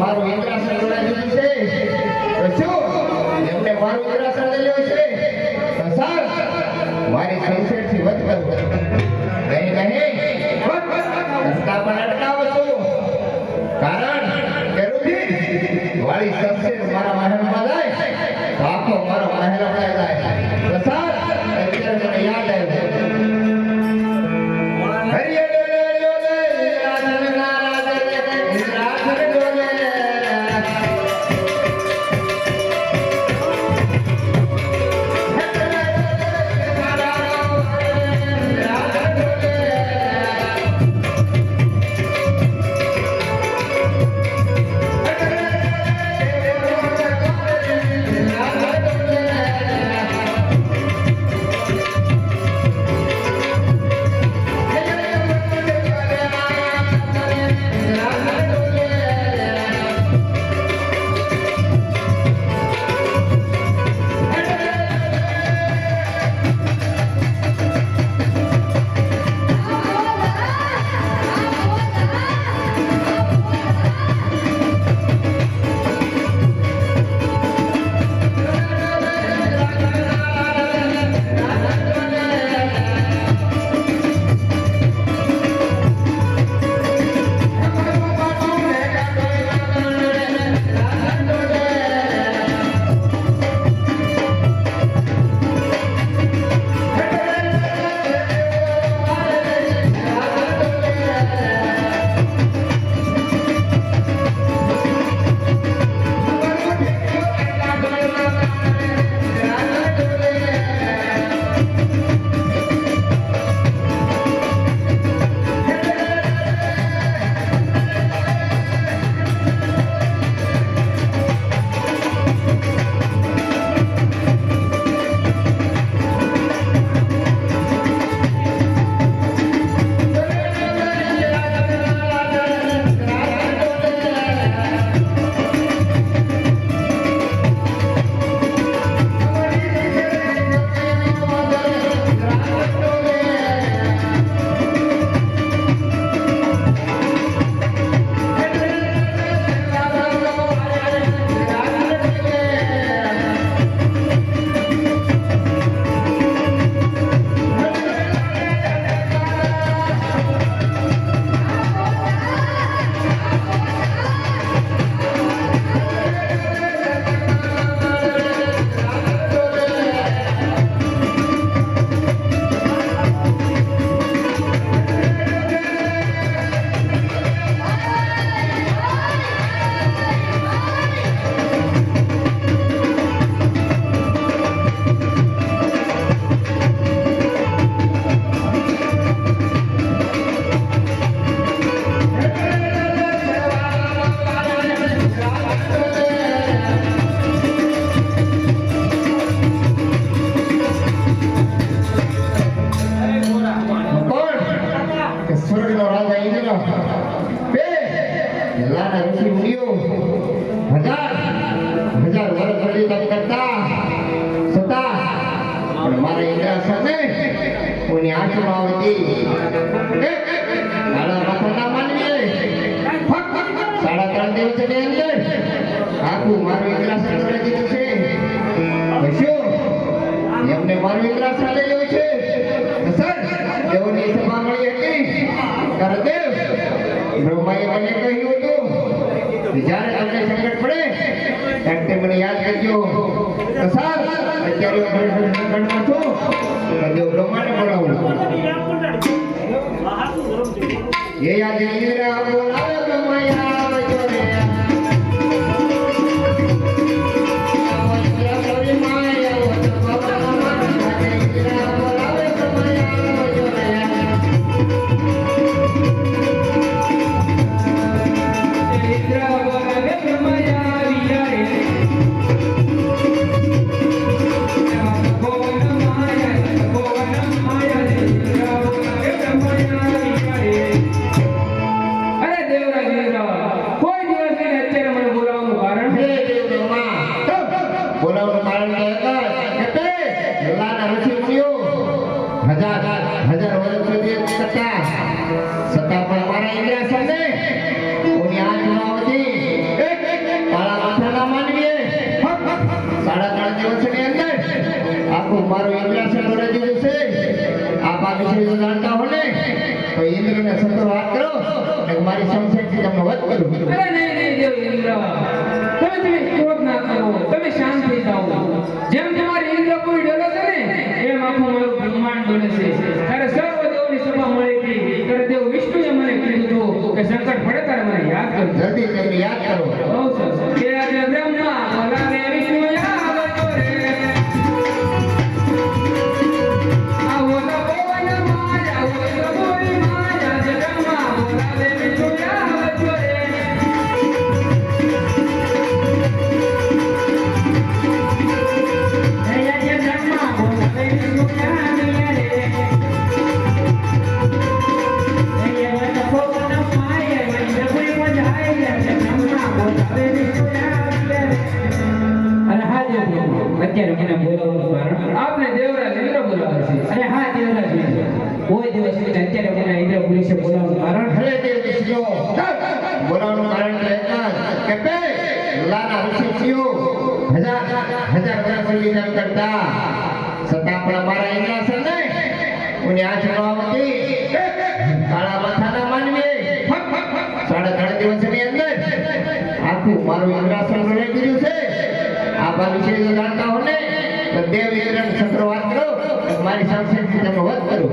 મારું ઇન્દ્રાસન બનાવ્યું છે તો શું એમને મારું ઇન્દ્રાસન લેવું છે તો સર મારી સંસદ થી વધ કરું નહીં રસ્તા પર અટકાવો છો કારણ કે રૂધી વાળી સંસદ મારા મહેલમાં જાય તો આખો મારો મહેલ અપડાઈ જાય તો સર અત્યારે મને યાદ આવ્યું બ્રહ્માને બોલાવું એ યાદ ઇન્દ્રા બોલાવે બ્રહ્મયા આવજો રે હજાર વર્ષ સુધી સત્તા પણ અમારા ઇન્દ્રાસનને કોની આંખ ન આવતી કાળા માથાના માનવીએ 3.5 દિવસની અંદર આખું મારું ઇન્દ્રાસન ભરાઈ દીધું છે આપ આ વિશે જો જાણતા હો ને તો ઇન્દ્રને સતો વાત કરો અને મારી સંશયથી તમને વધ કરું. અરે નહીં દેવ ઇન્દ્ર તમે ક્રોધ ના કરો, તમે શાંત થઈ જાઓ. જેમ તમારી ઇન્દ્રપુરી ડોલે છે ને એમ આખું મારું બ્રહ્માંડ ડોલે છે. ત્યારે સર્વ દેવની સભા મળી હતી ત્યારે દેવ વિષ્ણુએ મને કીધું હતું કે સંકટ પડે ત્યારે મને યાદ કરજો. જલ્દી તમને યાદ કરો. બહુ સરસ. કે આજે બ્રહ્મા બોલાવે વિષ્ણુ યાદ કરજો રે. આવો તો પવન માં આવો તો બોલી માં આજે બ્રહ્મા બોલાવે વિષ્ણુ યાદ કરજો રે. આજે બ્રહ્મા બોલાવે વિષ્ણુ યાદ રે. અત્યારે મને બોલાવવાનું કારણ આપને દેવરાજ ઇન્દ્ર બોલાવે છે. અરે હા દેવરાજ ઇન્દ્ર કોઈ દિવસ નહીં. અત્યારે મને ઇન્દ્ર પોલીસે બોલાવવાનું કારણ હરે દેવ વિષ્ણુ બોલાવવાનું કારણ તો એક જ કે બે લાના ઋષિઓ હજાર વર્ષ સુધી કરતા છતાં પણ અમારા ઇન્દ્રાસનને કોની આંખ ન આવતી કાળા માથાના માનવી 3.5 દિવસની અંદર આખું મારું ઇન્દ્રાસન ભરાઈ દીધું છે. આપ આ વિશે જો જાણતા હો ને તો દેવ ઇન્દ્રને સત્રો વાત કરો મારી સંશયથી તમને વધ કરું.